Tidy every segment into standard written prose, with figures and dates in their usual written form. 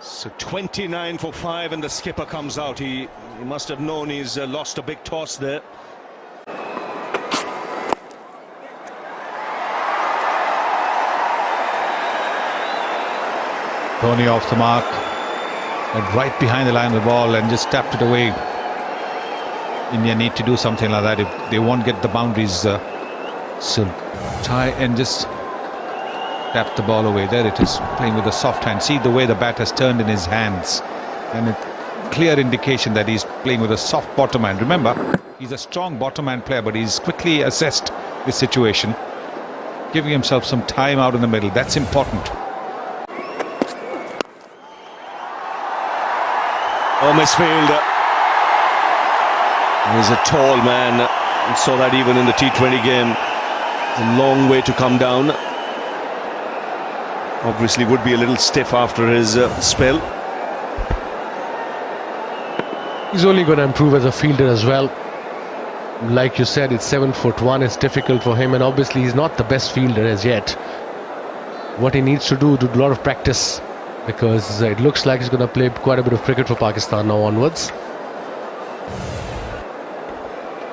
So 29 for 5 and the skipper comes out. He must have known he's lost a big toss there. Dhoni off the mark, went right behind the line of the ball and just tapped it away. India need to do something like that if they won't get the boundaries. So try and just tap the ball away. There it is, playing with a soft hand. See the way the bat has turned in his hands, and a clear indication that he's playing with a soft bottom hand. Remember, he's a strong bottom hand player, but he's quickly assessed this situation, giving himself some time out in the middle. That's important. Oh, misfield. He's a tall man. We saw that even in the T20 game. It's a long way to come down. Obviously would be a little stiff after his spell. He's only going to improve as a fielder as well. Like you said, it's 7'1". It's difficult for him, and obviously he's not the best fielder as yet. What he needs to do a lot of practice, because it looks like he's going to play quite a bit of cricket for Pakistan now onwards.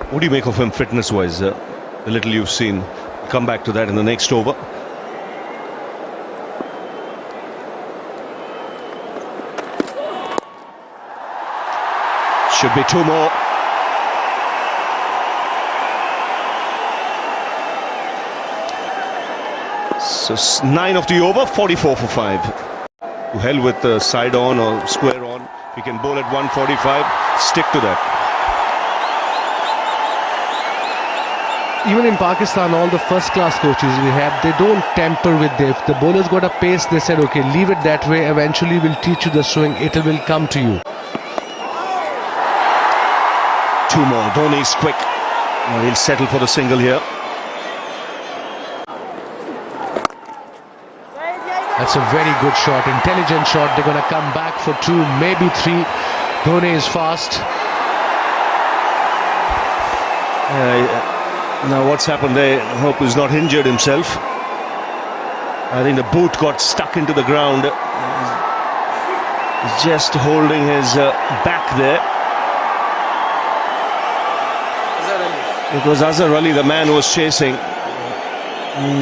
What do you make of him fitness-wise? The little you've seen. We'll come back to that in the next over. Should be two more. So 9 of the over, 44 for 5. To hell with the side on or square on. We can bowl at 145. Stick to that. Even in Pakistan, all the first-class coaches we have, they don't tamper with it. If the bowler's got a pace, they said, okay, leave it that way. Eventually, we'll teach you the swing. It will come to you. Two more. Dhoni's quick. He'll settle for the single here. That's a very good shot, intelligent shot. They're going to come back for 2, maybe 3. Dhoni is fast. Now what's happened there? I hope he's not injured himself. I think the boot got stuck into the ground. He's just holding his back there. It was Azhar Ali, the man who was chasing.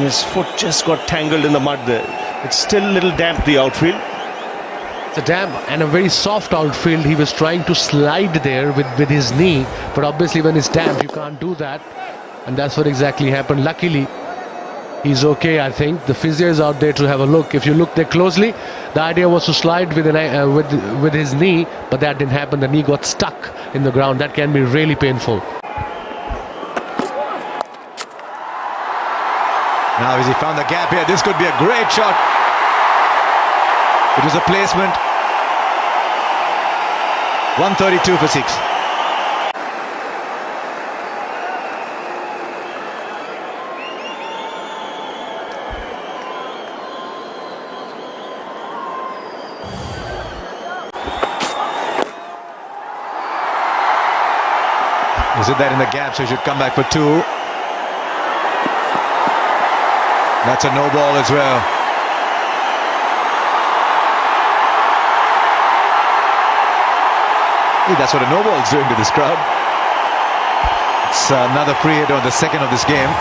His foot just got tangled in the mud there. It's still a little damp, the outfield. It's a damp and a very soft outfield. He was trying to slide there with his knee, but obviously when it's damp, you can't do that. And that's what exactly happened. Luckily, he's okay, I think. The physio is out there to have a look. If you look there closely, the idea was to slide with his knee, but that didn't happen. The knee got stuck in the ground. That can be really painful. Now as he found the gap here, this could be a great shot. It was a placement. 132 for 6. Is it that in the gap, so he should come back for 2. That's a no ball as well. That's what a no ball is doing to this crowd. It's another free hit on the second of this game.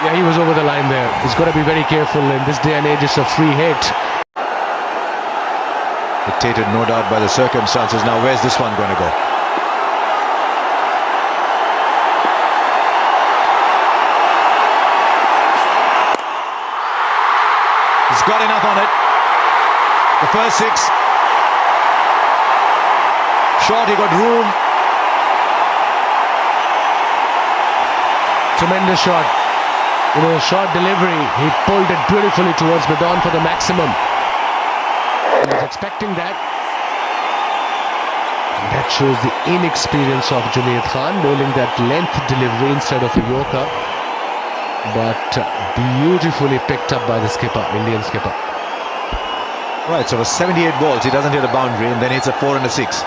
Yeah, he was over the line there. He's got to be very careful in this day and age. It's a free hit. Dictated, no doubt, by the circumstances. Now, where's this one going to go? He's got enough on it. The first 6. Short, he got room. Tremendous shot. Short delivery. He pulled it beautifully towards mid-on for the maximum. He was expecting that. And that shows the inexperience of Junaid Khan, bowling that length delivery instead of a Yorker. But beautifully picked up by the skipper, Indian skipper. Right, so for 78 balls, he doesn't hit a boundary, and then hits a 4 and a 6.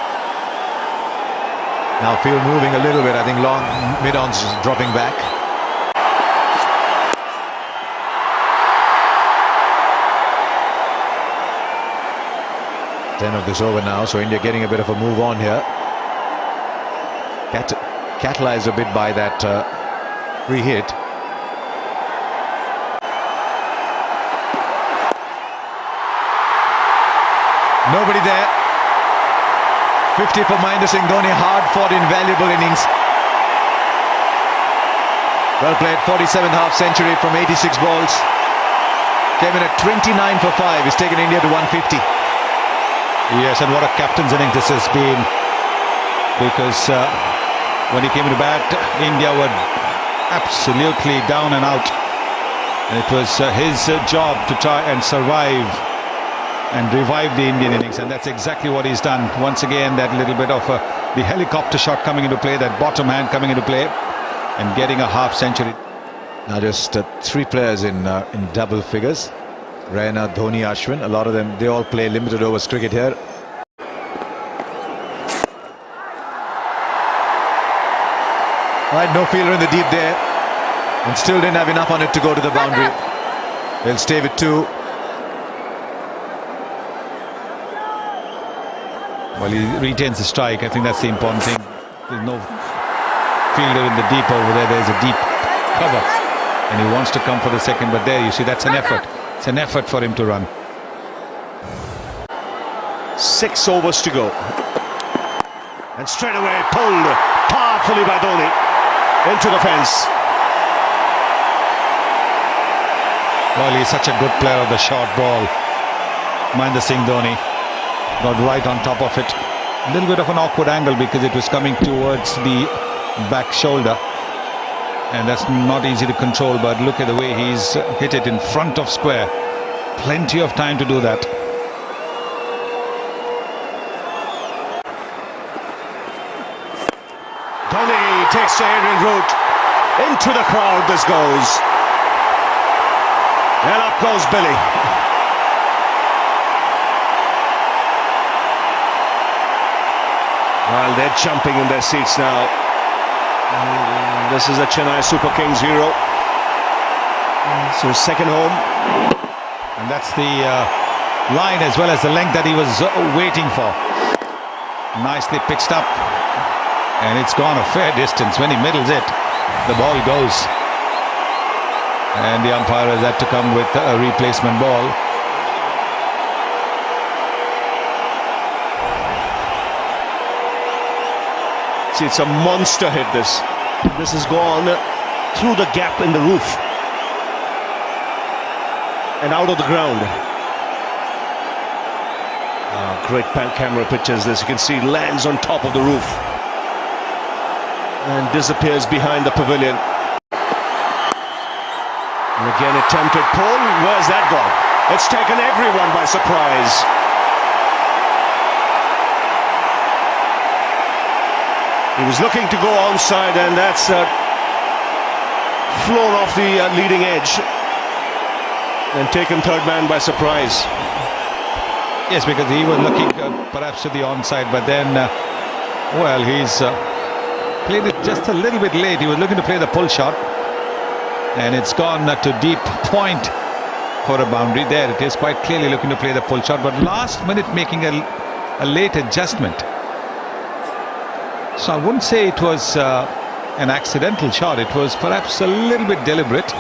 Now field moving a little bit. I think long mid-on's dropping back. 10 of this over now, so India getting a bit of a move on here. Catalyzed a bit by that free hit. Nobody there. 50 for Mahendra Singh Dhoni. Hard fought, invaluable innings. Well played. 47th half century from 86 balls. Came in at 29 for 5. He's taken India to 150. Yes, and what a captain's innings this has been. Because when he came to bat, India were absolutely down and out. And it was his job to try and survive and revive the Indian innings, and that's exactly what he's done. Once again, that little bit of the helicopter shot coming into play, that bottom hand coming into play, and getting a half century. Now just 3 players in double figures. Raina, Dhoni, Ashwin. A lot of them, they all play limited overs cricket here. Right, no fielder in the deep there, and still didn't have enough on it to go to the boundary. They'll stay with 2. Well, he retains the strike. I think that's the important thing. There's no fielder in the deep over there. There's a deep cover, and he wants to come for the second, but there you see, that's an effort. It's an effort for him to run. 6 overs to go, and straight away pulled powerfully by Dhoni into the fence. Well, he's such a good player of the short ball. Mahendra Singh Dhoni got right on top of it. A little bit of an awkward angle because it was coming towards the back shoulder, and that's not easy to control, but look at the way he's hit it in front of square. Plenty of time to do that. Dhoni takes the aerial route into the crowd. This goes, and up goes Billy. Well, they're jumping in their seats now. This is a Chennai Super Kings hero. So second home. And that's the line as well as the length that he was waiting for. Nicely pitched up. And it's gone a fair distance. When he middles it, the ball goes. And the umpire has had to come with a replacement ball. It's a monster hit. This has gone through the gap in the roof and out of the ground. Great camera pictures. This, you can see, lands on top of the roof and disappears behind the pavilion. And again attempted pull. Where's that gone? It's taken everyone by surprise. He was looking to go onside, and that's flown off the leading edge and taken third man by surprise. Yes, because he was looking perhaps to the onside, but then, well, he's played it just a little bit late. He was looking to play the pull shot, and it's gone to deep point for a boundary. There it is, quite clearly looking to play the pull shot, but last minute making a late adjustment. So I wouldn't say it was an accidental shot. It was perhaps a little bit deliberate.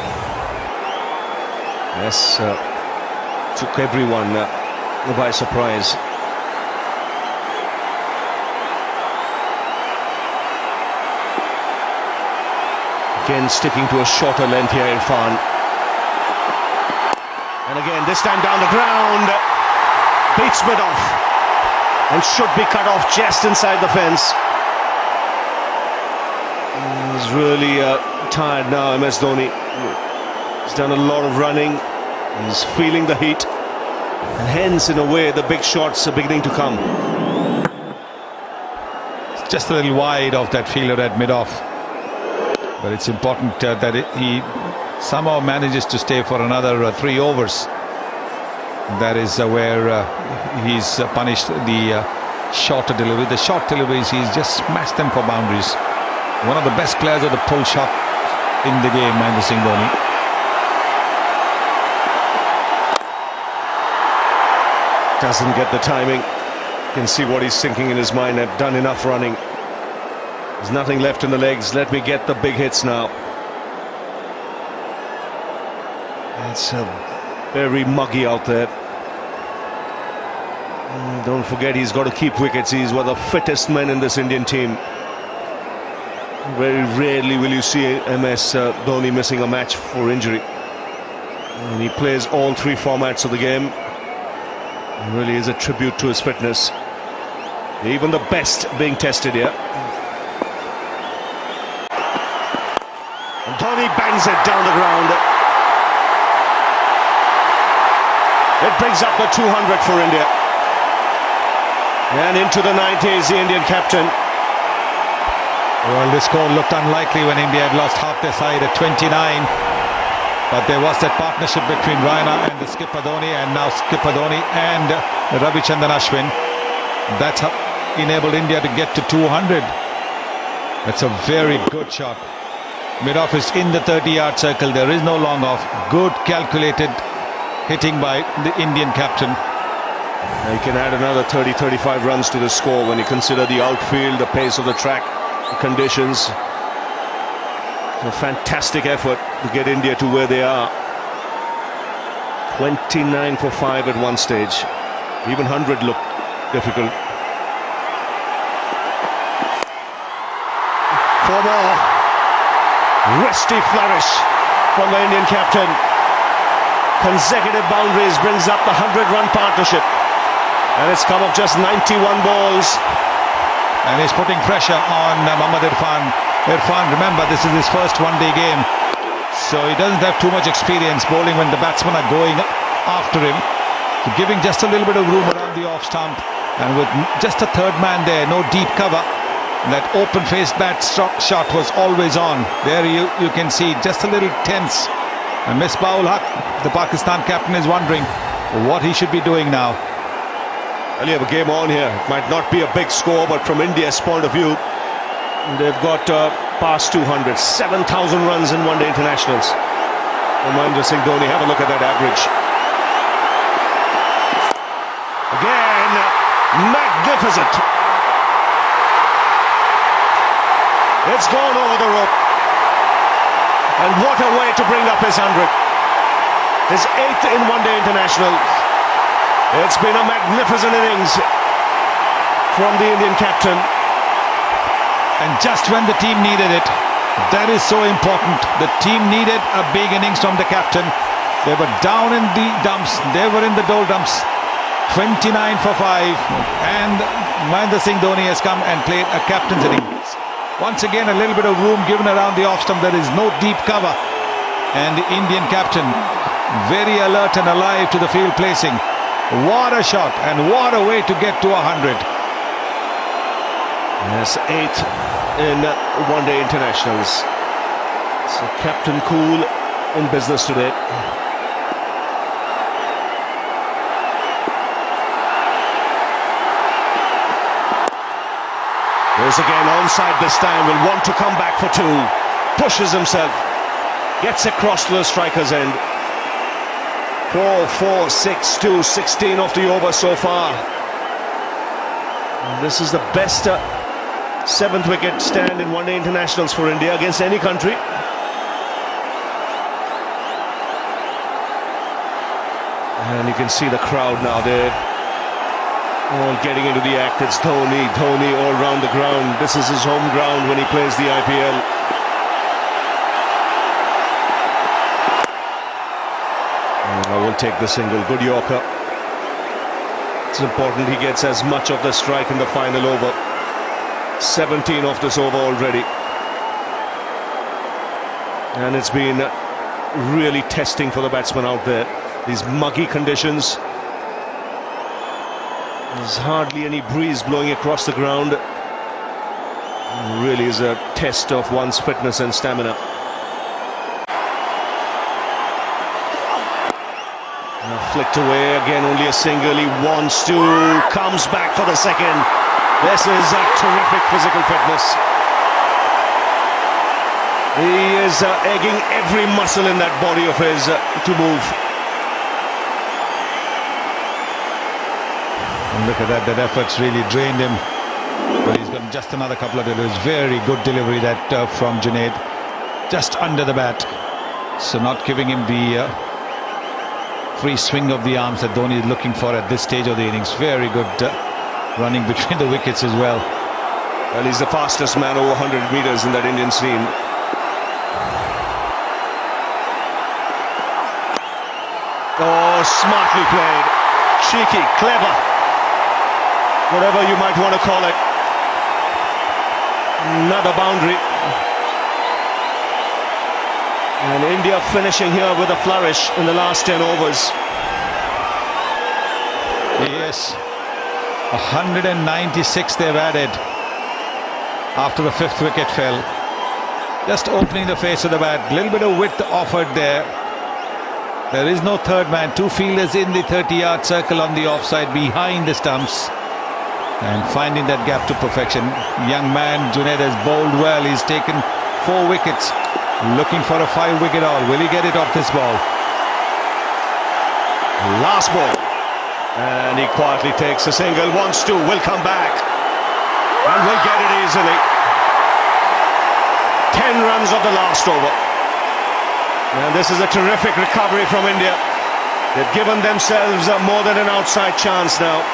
Yes, took everyone by surprise. Again sticking to a shorter length here, Irfan. And again, this time down the ground. Beats mid off and should be cut off just inside the fence. He's really tired now, MS Dhoni. He's done a lot of running. He's feeling the heat. And hence, in a way, the big shots are beginning to come. It's just a little wide of that fielder at mid-off. But it's important that he somehow manages to stay for another 3 overs. That is where he's punished the shorter delivery. The short deliveries, he's just smashed them for boundaries. One of the best players of the pull shot in the game, Mahendra Singh Dhoni. Doesn't get the timing. can see what he's thinking in his mind. I've done enough running. There's nothing left in the legs. Let me get the big hits now. It's very muggy out there. Don't forget, he's got to keep wickets. He's one of the fittest men in this Indian team. Very rarely will you see MS Dhoni missing a match for injury. And he plays all three formats of the game. It really is a tribute to his fitness. Even the best being tested here. And Dhoni bangs it down the ground. It brings up the 200 for India. And into the 90s, the Indian captain. Well, this score looked unlikely when India had lost half their side at 29. But there was that partnership between Raina and the skipper Dhoni, and now skipper Dhoni and Ravichandran Ashwin. That's how enabled India to get to 200. That's a very good shot. Mid-off is in the 30-yard circle. There is no long off. Good calculated hitting by the Indian captain. He can add another 30-35 runs to the score when you consider the outfield, the pace of the track, the conditions. A fantastic effort to get India to where they are. 29 for 5 at one stage. Even 100 looked difficult. 4 more. Wristy flourish from the Indian captain. Consecutive boundaries brings up the 100-run partnership. And it's come of just 91 balls. And he's putting pressure on Mohammad Irfan. Irfan, remember, this is his first one-day game, so he doesn't have too much experience bowling when the batsmen are going after him. So giving just a little bit of room around the off stump, and with just a third man there, no deep cover, that open-faced bat shot was always on. There you can see just a little tense. And Misbah-ul Haq, the Pakistan captain, is wondering what he should be doing now. Well, you have a game on here. It might not be a big score, but from India's point of view, they've got past 200, 7,000 runs in one-day internationals. Mahendra Singh Dhoni, have a look at that average. Again, magnificent. It's gone over the rope. And what a way to bring up his 100. His 8th in one-day international. It's been a magnificent innings from the Indian captain. And just when the team needed it, that is so important. The team needed a big innings from the captain. They were down in the dumps. They were in the doldrums. 29 for 5. And Mahendra Singh Dhoni has come and played a captain's innings. Once again, a little bit of room given around the off stump. There is no deep cover. And the Indian captain, very alert and alive to the field placing. What a shot, and what a way to get to 100. Yes, 8th in one-day internationals. So Captain Cool in business today. There's again onside this time, will want to come back for 2. Pushes himself, gets across to the striker's end. 4, 4, 6, 2, 16 off the over so far. And this is the best 7th wicket stand in one-day internationals for India against any country. And you can see the crowd now. They're all getting into the act. It's Dhoni all round the ground. This is his home ground when he plays the IPL. I will take the single. Good Yorker. It's important he gets as much of the strike in the final over. 17 off this over already. And it's been really testing for the batsman out there. These muggy conditions. There's hardly any breeze blowing across the ground. It really is a test of one's fitness and stamina. Flicked away again, only a single. He wants to, comes back for the second. This is a terrific physical fitness. He is egging every muscle in that body of his to move. And look at that, that effort's really drained him. But he's got just another couple of deliveries. Very good delivery that from Junaid. Just under the bat. So not giving him the free swing of the arms that Dhoni is looking for at this stage of the innings. Very good running between the wickets as well. Well, he's the fastest man over 100 metres in that Indian scene. Oh, smartly played. Cheeky, clever. Whatever you might want to call it. Another boundary. And India finishing here with a flourish in the last 10 overs. Yes. 196 they've added after the 5th wicket fell. Just opening the face of the bat. A little bit of width offered there. There is no third man. 2 fielders in the 30-yard circle on the offside behind the stumps. And finding that gap to perfection. Young man, Junaid has bowled well. He's taken 4 wickets. Looking for a 5-wicket haul. Will he get it off this ball? Last ball. And he quietly takes a single. Wants to. Will come back. And will get it easily. 10 runs of the last over. And this is a terrific recovery from India. They've given themselves more than an outside chance now.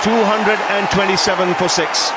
227 for 6.